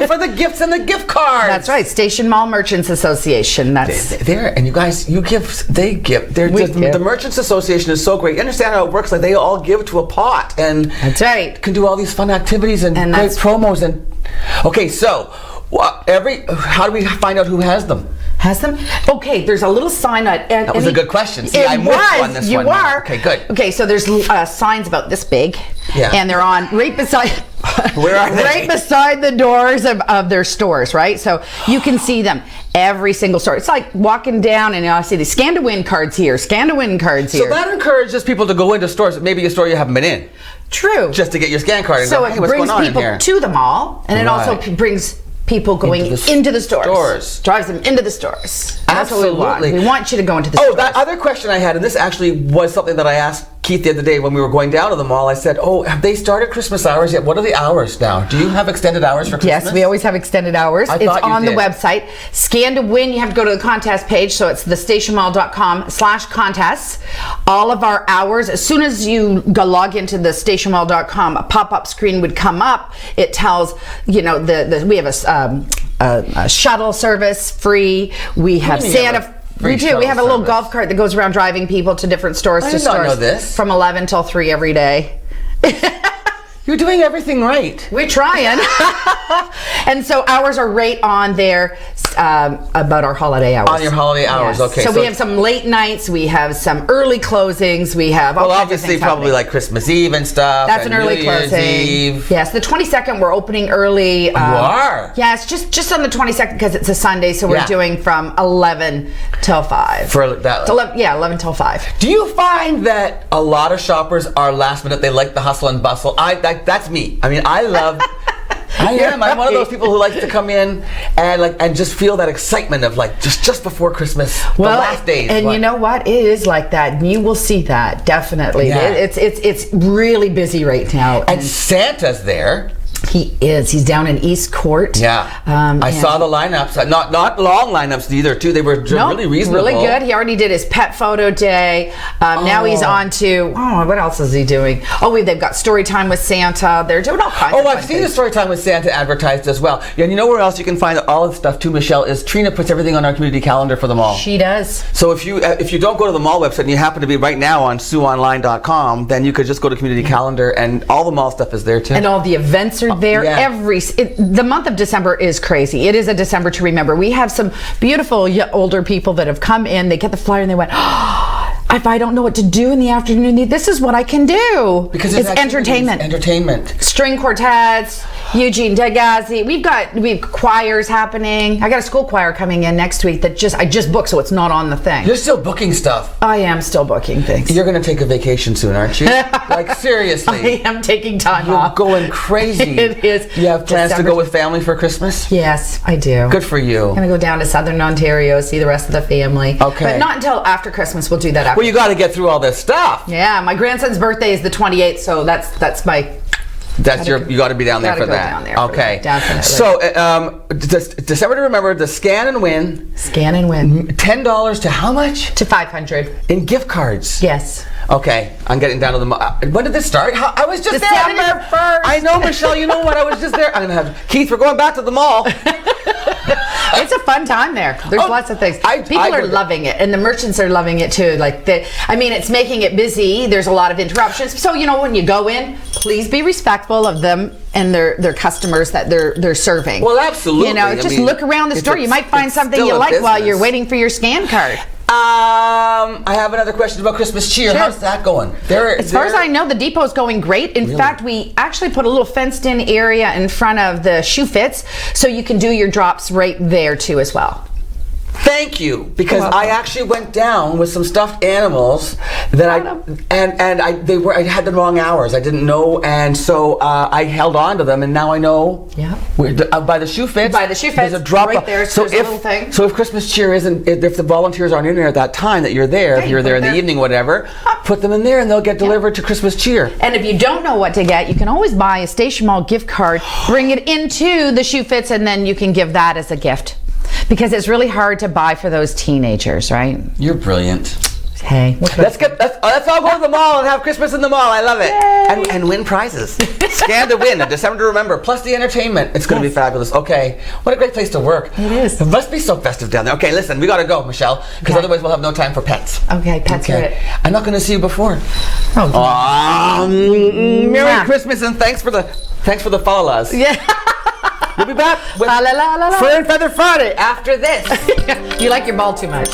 S2: for the gifts and the gift cards.
S18: That's right, Station Mall Merchants Association. That's
S2: there, and you guys, they give. The Merchants Association is so great. You understand how it works? Like they all give to a pot, and
S18: that's right.
S2: Can do all these fun activities and great promos. And okay, so how do we find out who has them?
S18: Okay, there's a little sign on.
S2: That was a good question. See, I'm with you on this one.
S18: You are.
S2: Okay, good.
S18: Okay, so there's signs about this big.
S2: Yeah.
S18: And they're on right beside.
S2: Where are they?
S18: Right beside the doors of their stores, right? So you can see them every single store. It's like walking down and I see the scan to win cards here, scan to win cards here.
S2: So that encourages people to go into stores, maybe a store you haven't been in.
S18: True.
S2: Just to get your scan card and
S18: so
S2: go, hey, what's
S18: going on
S2: in here?
S18: it brings people to the mall, and it also brings people going into the stores. Drives them into the stores. That's what we want. We want you to go into the stores.
S2: Oh, that other question I had, and this actually was something that I asked Keith the other day when we were going down to the mall. I said, have they started Christmas hours yet? What are the hours now? Do you have extended hours for Christmas?
S18: Yes, we always have extended hours. It's on the website. Scan to win, you have to go to the contest page, so it's thestationmall.com/contests. All of our hours, as soon as you log into the stationmall.com, a pop-up screen would come up. It tells, we have a shuttle service free. We have Santa. We do. We have a little golf cart that goes around driving people to different stores.
S2: I did not know this.
S18: From 11 till 3 every day.
S2: You're doing everything right.
S18: We're trying. And so hours are right on there about our holiday hours.
S2: On your holiday hours,
S18: yes.
S2: okay.
S18: So we have some late nights, we have some early closings, we have all kinds of
S2: obviously
S18: things
S2: probably
S18: happening.
S2: like Christmas Eve and stuff.
S18: That's an early
S2: New Year's
S18: closing.
S2: Eve.
S18: Yes, the 22nd we're opening early.
S2: You are?
S18: Yes, just on the 22nd because it's a Sunday, so we're doing from 11 till 5.
S2: For that?
S18: 11 till 5.
S2: Do you find that a lot of shoppers are last minute? They like the hustle and bustle. That's me. I mean, I love. I am. I'm one of those people who likes to come in and just feel that excitement of just before Christmas, the last days.
S18: And you know what? It is like that. And you will see that definitely.
S2: Yeah.
S18: It's really busy right now.
S2: And Santa's there.
S18: He is. He's down in East Court.
S2: Yeah. I saw the lineups. Not long lineups either, too. They were really reasonable.
S18: Really good. He already did his pet photo day. Now he's on to, what else is he doing? They've got story time with Santa. They're doing all kinds of
S2: I've seen the story time with Santa advertised as well. Yeah, and you know where else you can find all of the stuff too, Michelle, is Trina puts everything on our community calendar for the mall.
S18: She does.
S2: So if you don't go to the mall website and you happen to be right now on SueOnline.com, then you could just go to community calendar and all the mall stuff is there too.
S18: And all the events are there.
S2: Yeah.
S18: The month of December is crazy. It is a December to remember. We have some beautiful older people that have come in. They get the flyer and they went, if I don't know what to do in the afternoon, this is what I can do.
S2: Because
S18: it's entertainment. String quartets, Eugene Degazi. We have choirs happening. I got a school choir coming in next week that I just booked, so it's not on the thing.
S2: You're still booking stuff.
S18: I am still booking things.
S2: You're going to take a vacation soon, aren't you? Like seriously.
S18: I am taking time off.
S2: You're going crazy.
S18: It is.
S2: Do you have plans to go with family for Christmas?
S18: Yes, I do.
S2: Good for you.
S18: I'm going to go down to Southern Ontario, see the rest of the family.
S2: Okay.
S18: But not until after Christmas. We'll do that after
S2: Well, you got to get through all this stuff.
S18: Yeah, my grandson's birthday is the 28th, so that's my.
S2: You got to be down there for that.
S18: Down there
S2: okay.
S18: For that, definitely.
S2: So December to remember the Scan and Win.
S18: Scan and Win.
S2: $10 to how much?
S18: To $500
S2: in gift cards.
S18: Yes.
S2: Okay, I'm getting down to the mall. When did this start? I was just
S18: December
S2: there.
S18: 1st.
S2: I know, Michelle. You know what? I was just there. I'm gonna have Keith. We're going back to the mall.
S18: It's a fun time there. There's lots of things. People are loving it, and the merchants are loving it too. It's making it busy. There's a lot of interruptions. So when you go in, please be respectful of them and their customers that they're serving.
S2: Well, absolutely.
S18: Just look around the store. You might find something you like while you're waiting for your scan card.
S2: I have another question about Christmas cheer.
S18: Sure.
S2: How's that going?
S18: As far as I know, the depot's going great. In fact, we actually put a little fenced-in area in front of the shoe fits, so you can do your drops right there too as well.
S2: Thank you, because I actually went down with some stuffed animals that I had the wrong hours. I didn't know, and so I held on to them, and now I know.
S18: Yeah.
S2: By the shoe fits.
S18: By the shoe fits.
S2: There's a drop
S18: right there. So there's a little thing.
S2: So if Christmas cheer isn't, if the volunteers aren't in there at that time that you're there, if you're there in the evening, whatever, put them in there, and they'll get delivered to Christmas cheer.
S18: And if you don't know what to get, you can always buy a Station Mall gift card, bring it into the shoe fits, and then you can give that as a gift. Because it's really hard to buy for those teenagers, right?
S2: You're brilliant.
S18: Hey.
S2: Let's all go to the mall and have Christmas in the mall. I love it. And win prizes. Scan to win. A December to remember. Plus the entertainment. It's going to be fabulous. Okay. What a great place to work.
S18: It is.
S2: It must be so festive down there. Okay, listen. We got to go, Michelle. Because otherwise we'll have no time for pets.
S18: Okay, pets are it.
S2: I'm not going to see you before. Merry Christmas and thanks for the fa-la-las.
S18: Yeah.
S2: We'll be back with Fur and Feather Friday after this.
S18: You like your ball too much.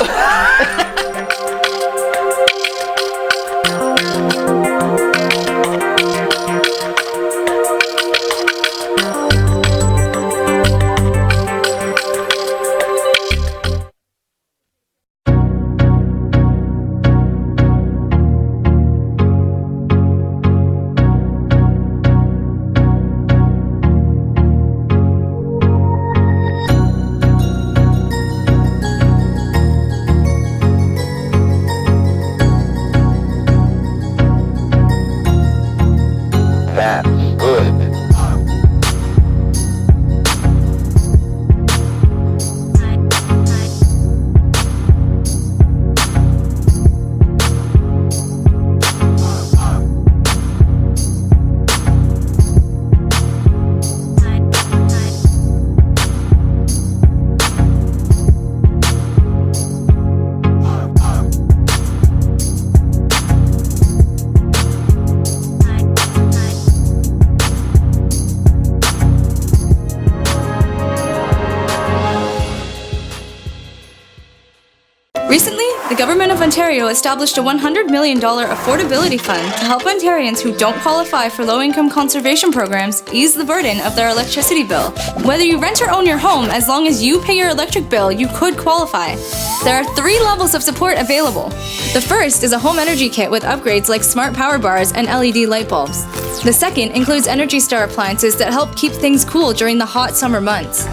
S12: Recently, the Government of Ontario established a $100 million affordability fund to help Ontarians who don't qualify for low-income conservation programs ease the burden of their electricity bill. Whether you rent or own your home, as long as you pay your electric bill, you could qualify. There are 3 levels of support available. The first is a home energy kit with upgrades like smart power bars and LED light bulbs. The second includes Energy Star appliances that help keep things cool during the hot summer months.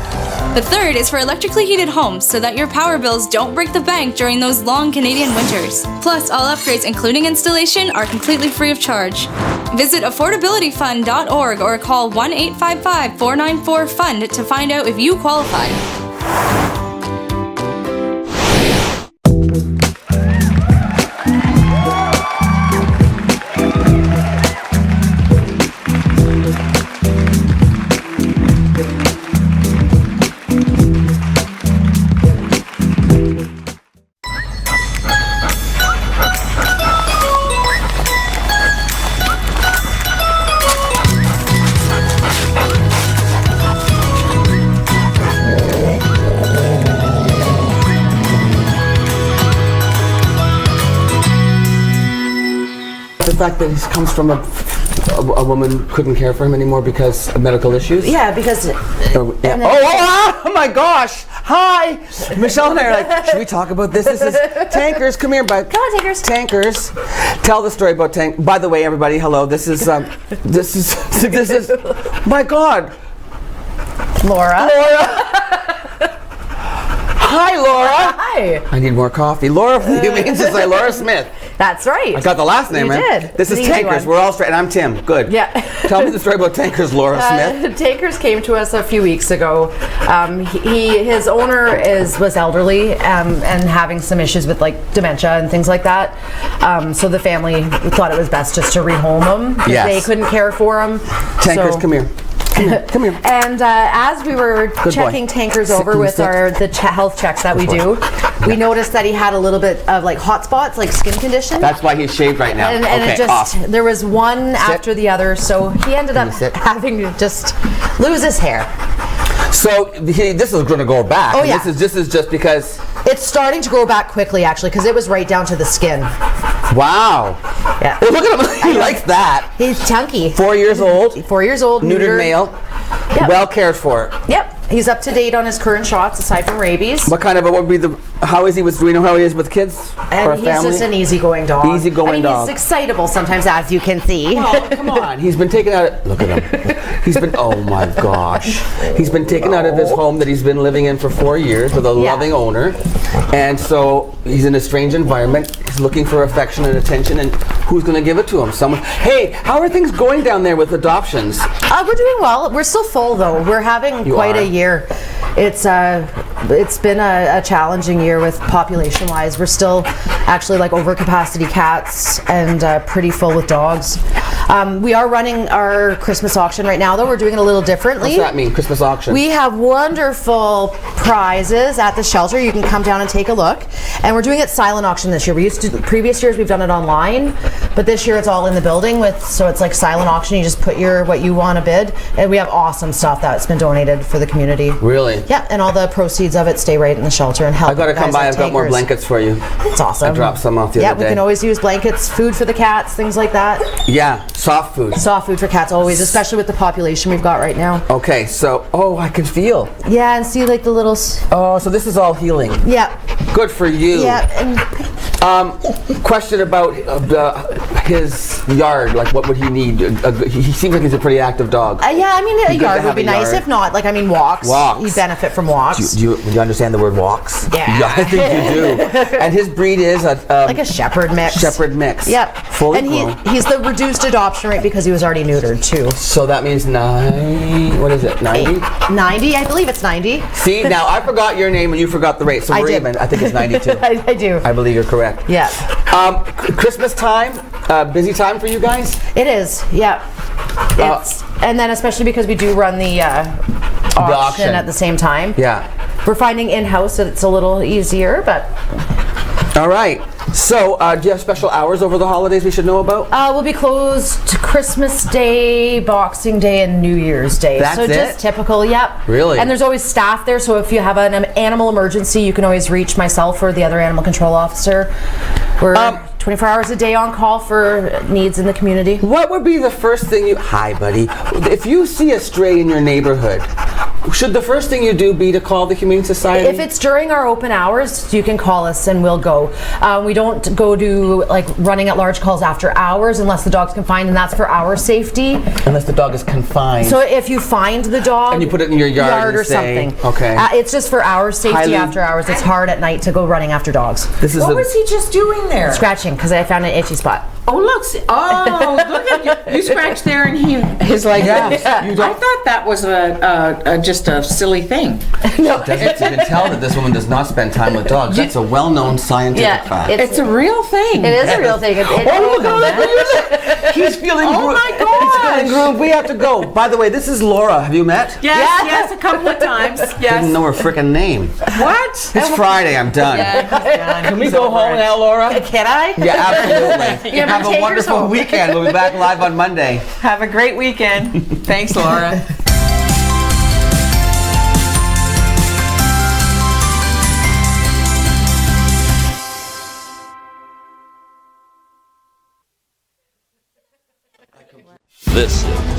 S12: The third is for electrically heated homes so that your power bills don't break the bank during those long Canadian winters. Plus, all upgrades, including installation, are completely free of charge. Visit affordabilityfund.org or call 1-855-494-FUND to find out if you qualify.
S2: The fact that he comes from a woman couldn't care for him anymore because of medical issues?
S19: Yeah, because...
S2: Oh my gosh! Hi! Michelle and I are like, should we talk about this? This is Tankers. Come here, bud.
S19: Come on, Tankers.
S2: Tankers. Tell the story about Tank. By the way, everybody, hello. This is my God.
S18: Laura.
S2: Hi, Laura.
S18: Hi.
S2: I need more coffee. Laura, you mean to say Laura Smith.
S18: That's right.
S2: I got the last name
S18: You
S2: right.
S18: did.
S2: This is
S18: It's an easy
S2: Tankers.
S18: one.
S2: We're all straight, and I'm Tim. Good.
S18: Yeah.
S2: Tell me the story about Tankers, Laura Smith.
S19: Tankers came to us a few weeks ago. His owner was elderly and having some issues with like dementia and things like that. So the family thought it was best just to rehome him because
S2: Yes.
S19: they couldn't care for him.
S2: Tankers, come here. Come here.
S19: And as we were checking Tankers over with the health checks that we do, we noticed that he had a little bit of like hot spots, like skin condition.
S2: That's why he's shaved right now.
S19: And
S2: okay,
S19: it just there was one after the other, so he ended up having to just lose his hair.
S2: So this is going to go back.
S19: Oh, yeah.
S2: This is just because
S19: it's starting to grow back quickly, actually, because it was right down to the skin.
S2: Wow.
S19: Yeah.
S2: Well, look at him. He likes that.
S19: He's chunky.
S2: 4 years old.
S19: 4 years old.
S2: Neutered male.
S19: Yep.
S2: Well cared for.
S19: Yep. He's up to date on his current shots, aside from rabies.
S2: What kind of what would be the? How is he with? Do we know how he is with kids
S19: And
S2: or
S19: he's
S2: family?
S19: just an easygoing dog.
S2: Easygoing dog.
S19: He's excitable sometimes, as you can see.
S2: Oh, come on. He's been taken out. Look at him. He's been. Oh my gosh. He's been taken out of his home that he's been living in for 4 years with a loving owner, and so he's in a strange environment. He's looking for affection and attention, and who's going to give it to him? Someone. Hey, how are things going down there with adoptions?
S19: We're doing well. We're still full though. We're having quite a year. It's been a challenging year with population-wise. We're still actually like over capacity cats and pretty full with dogs. We are running our Christmas auction right now, though. We're doing it a little differently.
S2: What's that mean, Christmas auction?
S19: We have wonderful prizes at the shelter. You can come down and take a look. And we're doing it silent auction this year. We used to, previous years we've done it online, but this year it's all in the building so it's like silent auction. You just put what you want to bid, and we have awesome stuff that's been donated for the community.
S2: Really?
S19: Yeah, and all the proceeds of it stay right in the shelter and help.
S2: I got to come by. I've got more blankets for you.
S19: It's awesome.
S2: I dropped some off the other day.
S19: Yeah, we can always use blankets, food for the cats, things like that.
S2: Yeah, soft food.
S19: Soft food for cats always, especially with the population we've got right now.
S2: Okay, so I can feel.
S19: Yeah, and see like the little.
S2: Oh, so this is all healing.
S19: Yeah.
S2: Good for you.
S19: Yeah. And
S2: question about his yard. Like, what would he need? He seems like he's a pretty active dog.
S19: Yeah, I mean, a yard would be nice. If not, like, I mean, walks. He'd benefit from walks.
S2: Do you understand the word walks?
S19: Yeah.
S2: I think you do. And his breed is
S19: like a shepherd mix.
S2: Shepherd mix.
S19: Yep.
S2: Fully grown.
S19: He's the reduced adoption rate because he was already neutered too.
S2: So that means 90. What is it? 90?
S19: 90. I believe it's 90.
S2: See, now I forgot your name and you forgot the rate. So we're even. I think it's 92.
S19: I do.
S2: I believe you're correct.
S19: Yeah.
S2: Christmas time, busy time for you guys?
S19: It is. Yeah. And then especially because we do run the auction at the same time.
S2: Yeah.
S19: We're finding in-house that it's a little easier, but.
S2: All right. So, do you have special hours over the holidays we should know about?
S19: We'll be closed Christmas Day, Boxing Day, and New Year's Day.
S2: That's
S19: so just
S2: it?
S19: typical, yep.
S2: Really?
S19: And there's always staff there, so if you have an animal emergency, you can always reach myself or the other animal control officer. We're 24 hours a day on call for needs in the community.
S2: What would be the first thing you... Hi, buddy. If you see a stray in your neighborhood, should the first thing you do be to call the Humane Society?
S19: If it's during our open hours, you can call us and we'll go. We don't go to like running at large calls after hours unless the dog's confined, and that's for our safety.
S2: Unless the dog is confined.
S19: So if you find the dog
S2: and you put it in your yard
S19: or
S2: say,
S19: something,
S2: okay,
S19: it's just for our safety after hours. It's hard at night to go running after dogs.
S1: What was he just doing there?
S19: Scratching because I found an itchy spot.
S1: Oh look! Look at you! You scratched there, and his like.
S2: Yeah.
S1: I thought that was just a silly thing.
S19: No,
S2: you can tell that this woman does not spend time with dogs. That's a well-known scientific fact.
S1: It's a real thing.
S19: It is a real thing.
S2: He's feeling.
S1: Oh my God!
S2: He's feeling grooved. We have to go. By the way, this is Laura. Have you met?
S1: Yes, a couple of times. Yes.
S2: Didn't know her frickin' name.
S1: What?
S2: It's Friday. I'm done.
S1: Yeah, he's done.
S2: Can we go home now, Laura?
S19: Can I?
S2: Yeah, absolutely. Have a wonderful weekend. We'll be back live on Monday.
S1: Have a great weekend. Thanks, Laura.
S7: This is